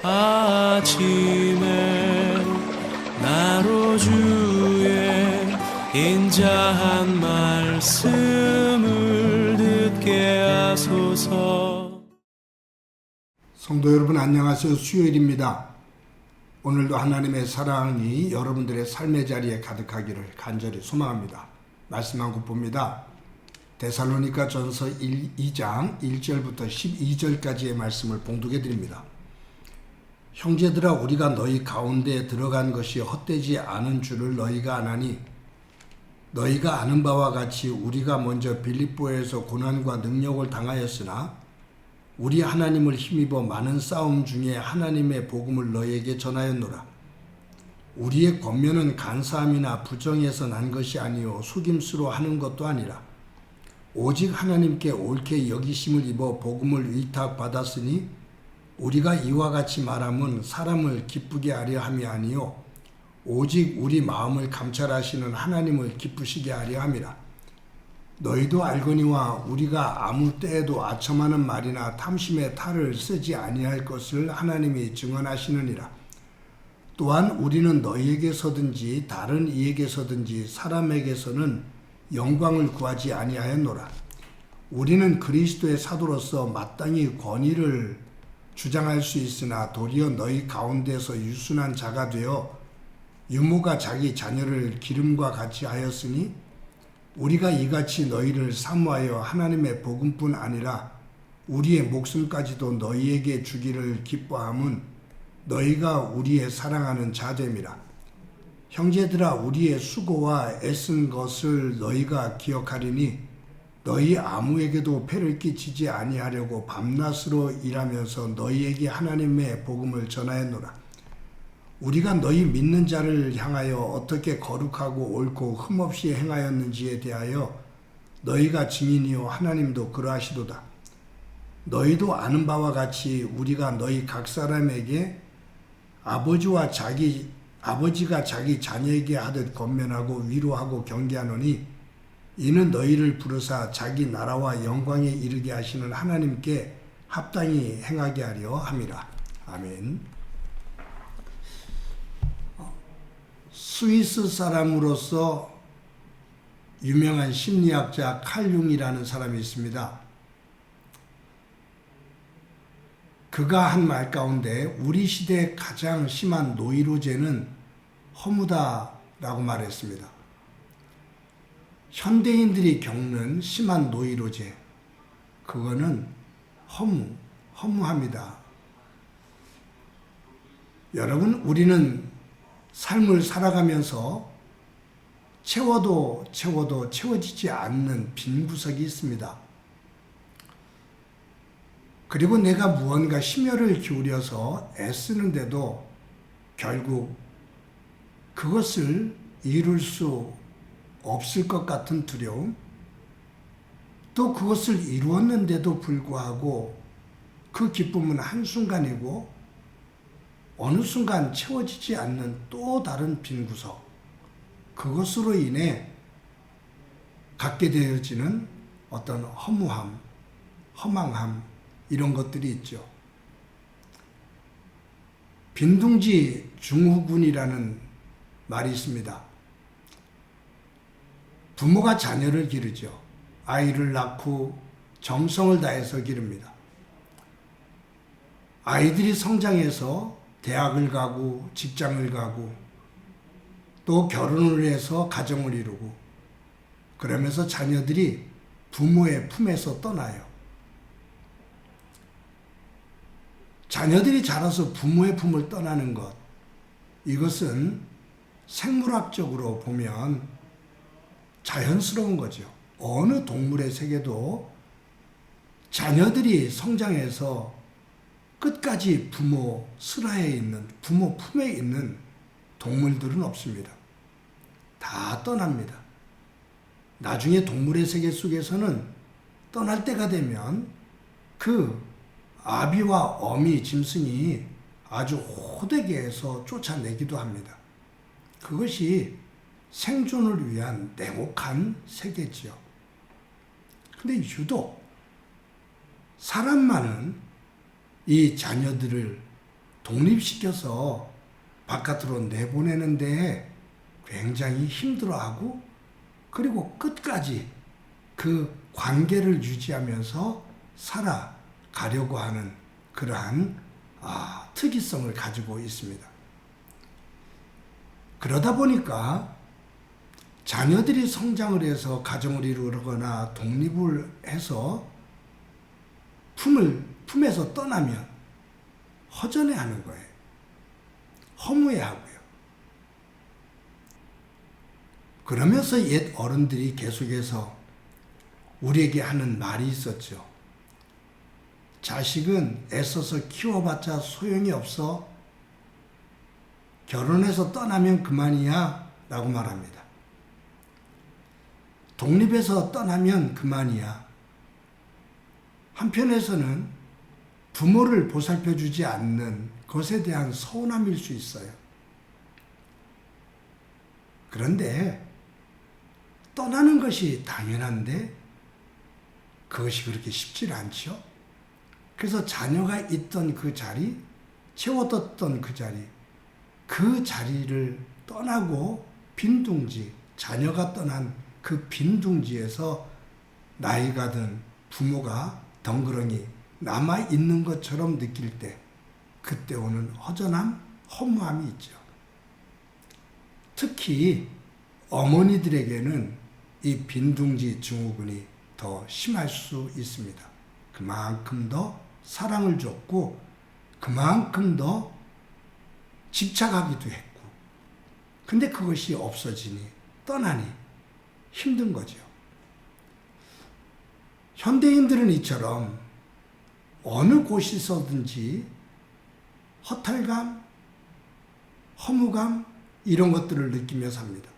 아침에 나로 주의 인자한 말씀을 듣게 하소서. 성도 여러분 안녕하세요. 수요일입니다. 오늘도 하나님의 사랑이 여러분들의 삶의 자리에 가득하기를 간절히 소망합니다. 말씀 한 곳 봅니다. 데살로니가 전서 2장 1절부터 12절까지의 말씀을 봉독해 드립니다. 형제들아, 우리가 너희 가운데에 들어간 것이 헛되지 않은 줄을 너희가 아나니, 너희가 아는 바와 같이 우리가 먼저 빌립보에서 고난과 능력을 당하였으나 우리 하나님을 힘입어 많은 싸움 중에 하나님의 복음을 너희에게 전하였노라. 우리의 권면은 간사함이나 부정에서 난 것이 아니요 속임수로 하는 것도 아니라 오직 하나님께 옳게 여기심을 입어 복음을 위탁받았으니 우리가 이와 같이 말함은 사람을 기쁘게 하려 함이 아니요 오직 우리 마음을 감찰하시는 하나님을 기쁘시게 하려 함이라. 너희도 알거니와 우리가 아무 때에도 아첨하는 말이나 탐심의 탈을 쓰지 아니할 것을 하나님이 증언하시느니라. 또한 우리는 너희에게서든지 다른 이에게서든지 사람에게서는 영광을 구하지 아니하였노라. 우리는 그리스도의 사도로서 마땅히 권위를 주장할 수 있으나 도리어 너희 가운데서 유순한 자가 되어 유모가 자기 자녀를 기름과 같이 하였으니 우리가 이같이 너희를 사모하여 하나님의 복음뿐 아니라 우리의 목숨까지도 너희에게 주기를 기뻐함은 너희가 우리의 사랑하는 자됨이라. 형제들아, 우리의 수고와 애쓴 것을 너희가 기억하리니 너희 아무에게도 폐를 끼치지 아니하려고 밤낮으로 일하면서 너희에게 하나님의 복음을 전하였노라. 우리가 너희 믿는 자를 향하여 어떻게 거룩하고 옳고 흠없이 행하였는지에 대하여 너희가 증인이요 하나님도 그러하시도다. 너희도 아는 바와 같이 우리가 너희 각 사람에게 아버지가 자기 자녀에게 하듯 권면하고 위로하고 경계하노니 이는 너희를 부르사 자기 나라와 영광에 이르게 하시는 하나님께 합당히 행하게 하려 함이라. 아멘. 스위스 사람으로서 유명한 심리학자 칼 융이라는 사람이 있습니다. 그가 한 말 가운데 우리 시대의 가장 심한 노이로제는 허무다라고 말했습니다. 현대인들이 겪는 심한 노이로제, 그거는 허무합니다. 여러분, 우리는 삶을 살아가면서 채워도 채워지지 않는 빈 구석이 있습니다. 그리고 내가 무언가 심혈을 기울여서 애쓰는데도 결국 그것을 이룰 수 없을 것 같은 두려움, 또 그것을 이루었는데도 불구하고 그 기쁨은 한순간이고 어느 순간 채워지지 않는 또 다른 빈 구석, 그것으로 인해 갖게 되어지는 어떤 허무함, 허망함, 이런 것들이 있죠. 빈둥지 중후군이라는 말이 있습니다. 부모가 자녀를 기르죠. 아이를 낳고 정성을 다해서 기릅니다. 아이들이 성장해서 대학을 가고 직장을 가고 또 결혼을 해서 가정을 이루고 그러면서 자녀들이 부모의 품에서 떠나요. 자녀들이 자라서 부모의 품을 떠나는 것, 이것은 생물학적으로 보면 자연스러운 거죠. 어느 동물의 세계도 자녀들이 성장해서 끝까지 부모 슬하에 있는, 부모 품에 있는 동물들은 없습니다. 다 떠납니다. 나중에 동물의 세계 속에서는 떠날 때가 되면 그 아비와 어미, 짐승이 아주 호되게 해서 쫓아내기도 합니다. 그것이 생존을 위한 냉혹한 세계지요. 근데 유독 사람만은 이 자녀들을 독립시켜서 바깥으로 내보내는데 굉장히 힘들어하고 그리고 끝까지 그 관계를 유지하면서 살아가려고 하는 그러한 특이성을 가지고 있습니다. 그러다 보니까 자녀들이 성장을 해서 가정을 이루거나 독립을 해서 품에서 떠나면 허전해하는 거예요. 허무해하고요. 그러면서 옛 어른들이 계속해서 우리에게 하는 말이 있었죠. 자식은 애써서 키워봤자 소용이 없어. 결혼해서 떠나면 그만이야 라고 말합니다. 독립해서 떠나면 그만이야. 한편에서는 부모를 보살펴주지 않는 것에 대한 서운함일 수 있어요. 그런데 떠나는 것이 당연한데 그것이 그렇게 쉽지 않죠. 그래서 자녀가 있던 그 자리, 채워뒀던 그 자리를 떠나고 빈둥지, 자녀가 떠난 그 빈둥지에서 나이가 든 부모가 덩그러니 남아있는 것처럼 느낄 때 그때 오는 허전함, 허무함이 있죠. 특히 어머니들에게는 이 빈둥지 증후군이 더 심할 수 있습니다. 그만큼 더 사랑을 줬고 그만큼 더 집착하기도 했고 근데 그것이 없어지니 떠나니 힘든 거죠. 현대인들은 이처럼 어느 곳에서든지 허탈감, 허무감 이런 것들을 느끼며 삽니다.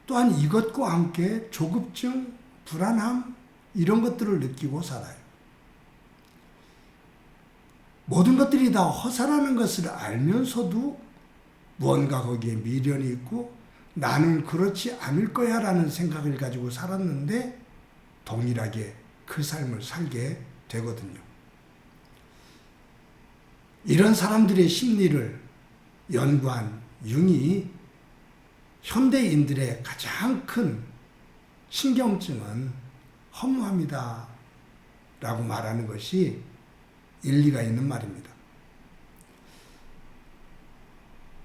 또한 이것과 함께 조급증, 불안함 이런 것들을 느끼고 살아요. 모든 것들이 다 허사라는 것을 알면서도 무언가 거기에 미련이 있고 나는 그렇지 않을 거야 라는 생각을 가지고 살았는데 동일하게 그 삶을 살게 되거든요. 이런 사람들의 심리를 연구한 융이 현대인들의 가장 큰 신경증은 허무함이다 라고 말하는 것이 일리가 있는 말입니다.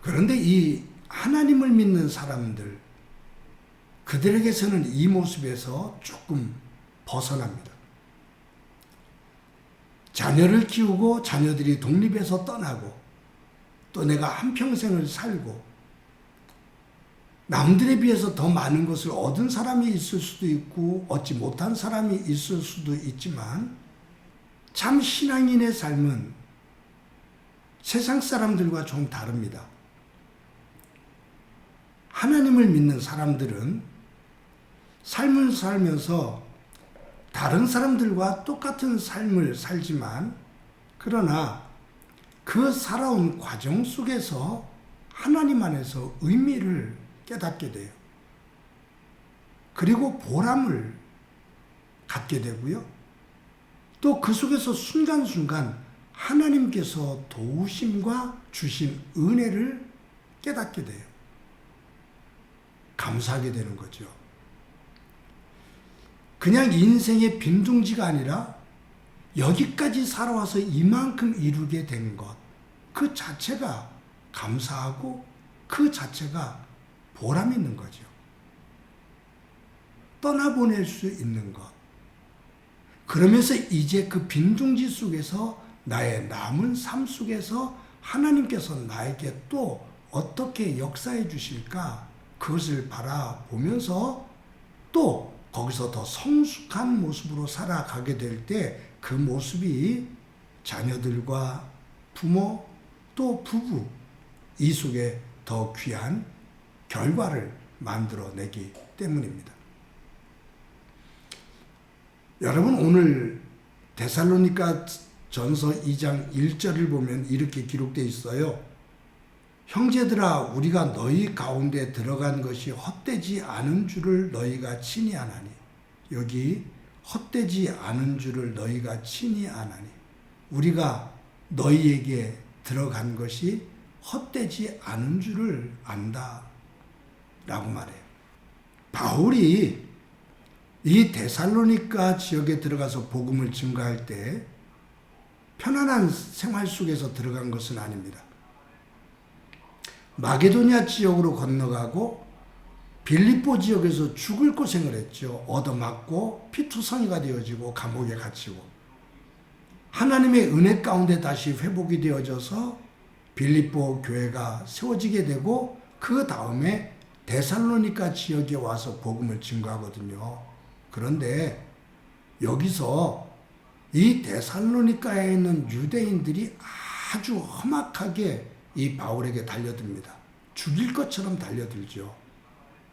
그런데 이 하나님을 믿는 사람들, 그들에게서는 이 모습에서 조금 벗어납니다. 자녀를 키우고 자녀들이 독립해서 떠나고 또 내가 한평생을 살고 남들에 비해서 더 많은 것을 얻은 사람이 있을 수도 있고 얻지 못한 사람이 있을 수도 있지만 참 신앙인의 삶은 세상 사람들과 좀 다릅니다. 하나님을 믿는 사람들은 삶을 살면서 다른 사람들과 똑같은 삶을 살지만 그러나 그 살아온 과정 속에서 하나님 안에서 의미를 깨닫게 돼요. 그리고 보람을 갖게 되고요. 또 그 속에서 순간순간 하나님께서 도우심과 주신 은혜를 깨닫게 돼요. 감사하게 되는 거죠. 그냥 인생의 빈둥지가 아니라 여기까지 살아와서 이만큼 이루게 된 것, 그 자체가 감사하고 그 자체가 보람 있는 거죠. 떠나보낼 수 있는 것. 그러면서 이제 그 빈둥지 속에서 나의 남은 삶 속에서 하나님께서 나에게 또 어떻게 역사해 주실까 그것을 바라보면서 또 거기서 더 성숙한 모습으로 살아가게 될 때 그 모습이 자녀들과 부모 또 부부 이 속에 더 귀한 결과를 만들어내기 때문입니다. 여러분 오늘 데살로니가 전서 2장 1절을 보면 이렇게 기록되어 있어요. 형제들아 우리가 너희 가운데 들어간 것이 헛되지 않은 줄을 너희가 친히 아나니 여기 헛되지 않은 줄을 너희가 친히 아나니 우리가 너희에게 들어간 것이 헛되지 않은 줄을 안다 라고 말해요. 바울이 이 데살로니가 지역에 들어가서 복음을 증거할 때 편안한 생활 속에서 들어간 것은 아닙니다. 마게도냐 지역으로 건너가고 빌립보 지역에서 죽을 고생을 했죠. 얻어맞고 피투성이가 되어지고 감옥에 갇히고 하나님의 은혜 가운데 다시 회복이 되어져서 빌립보 교회가 세워지게 되고 그 다음에 데살로니가 지역에 와서 복음을 증거하거든요. 그런데 여기서 이 데살로니가에 있는 유대인들이 아주 험악하게 이 바울에게 달려듭니다. 죽일 것처럼 달려들죠.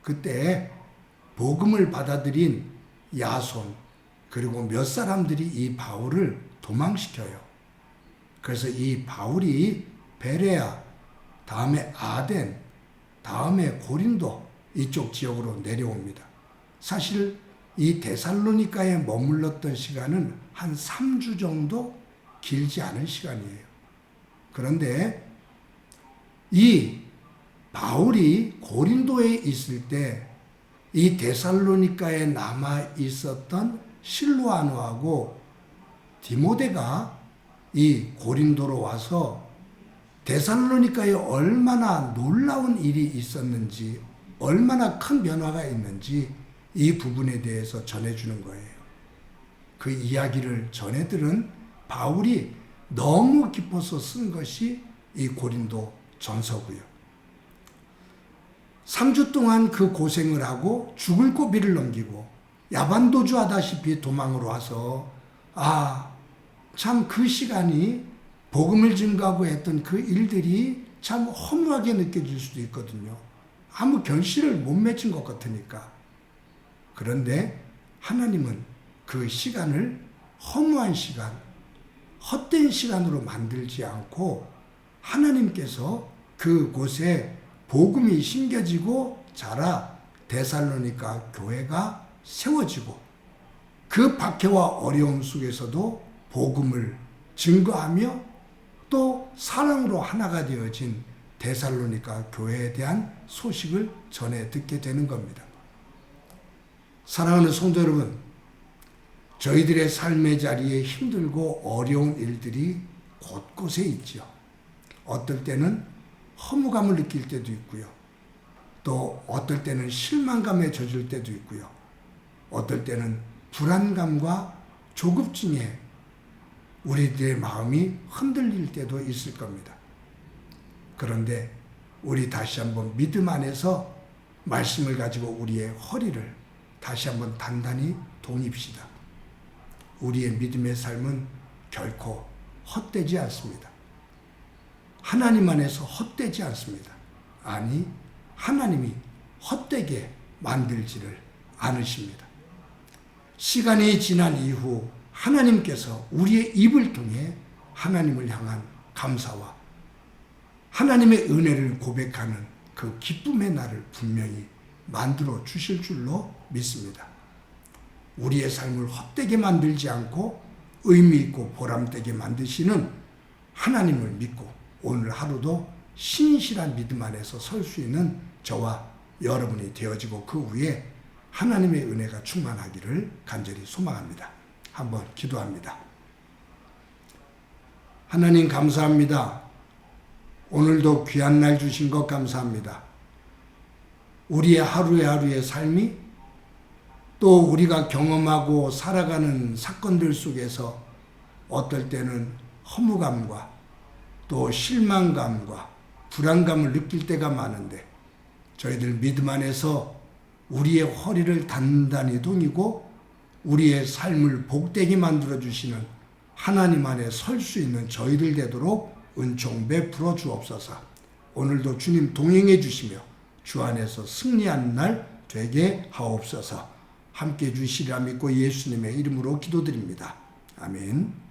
그때 복음을 받아들인 야손 그리고 몇 사람들이 이 바울을 도망시켜요. 그래서 이 바울이 베레아, 다음에 아덴, 다음에 고린도 이쪽 지역으로 내려옵니다. 사실 이 데살로니가에 머물렀던 시간은 한 3주 정도 길지 않은 시간이에요. 그런데 이 바울이 고린도에 있을 때 이 데살로니가에 남아 있었던 실로아노하고 디모데가 이 고린도로 와서 데살로니가에 얼마나 놀라운 일이 있었는지, 얼마나 큰 변화가 있는지 이 부분에 대해서 전해주는 거예요. 그 이야기를 전해들은 바울이 너무 기뻐서 쓴 것이 이 고린도 전서고요. 3주 동안 그 고생을 하고 죽을 고비를 넘기고 야반도주 하다시피 도망을 와서 참 그 시간이 복음을 증거하고 했던 그 일들이 참 허무하게 느껴질 수도 있거든요. 아무 결실을 못 맺은 것 같으니까. 그런데 하나님은 그 시간을 허무한 시간, 헛된 시간으로 만들지 않고 하나님께서 그곳에 복음이 심겨지고 자라 데살로니가 교회가 세워지고 그 박해와 어려움 속에서도 복음을 증거하며 또 사랑으로 하나가 되어진 데살로니가 교회에 대한 소식을 전해 듣게 되는 겁니다. 사랑하는 성도 여러분, 저희들의 삶의 자리에 힘들고 어려운 일들이 곳곳에 있죠. 어떨 때는 허무감을 느낄 때도 있고요. 또 어떨 때는 실망감에 젖을 때도 있고요. 어떨 때는 불안감과 조급증에 우리들의 마음이 흔들릴 때도 있을 겁니다. 그런데 우리 다시 한번 믿음 안에서 말씀을 가지고 우리의 허리를 다시 한번 단단히 동입시다. 우리의 믿음의 삶은 결코 헛되지 않습니다. 하나님 안에서 헛되지 않습니다. 아니, 하나님이 헛되게 만들지를 않으십니다. 시간이 지난 이후 하나님께서 우리의 입을 통해 하나님을 향한 감사와 하나님의 은혜를 고백하는 그 기쁨의 날을 분명히 만들어 주실 줄로 믿습니다. 우리의 삶을 헛되게 만들지 않고 의미 있고 보람되게 만드시는 하나님을 믿고 오늘 하루도 신실한 믿음 안에서 설 수 있는 저와 여러분이 되어지고 그 위에 하나님의 은혜가 충만하기를 간절히 소망합니다. 한번 기도합니다. 하나님 감사합니다. 오늘도 귀한 날 주신 것 감사합니다. 우리의 하루의 삶이 또 우리가 경험하고 살아가는 사건들 속에서 어떨 때는 허무감과 또 실망감과 불안감을 느낄 때가 많은데 저희들 믿음 안에서 우리의 허리를 단단히 동이고 우리의 삶을 복되게 만들어주시는 하나님 안에 설 수 있는 저희들 되도록 은총 베풀어 주옵소서. 오늘도 주님 동행해 주시며 주 안에서 승리하는 날 되게 하옵소서. 함께 주시리라 믿고 예수님의 이름으로 기도드립니다. 아멘.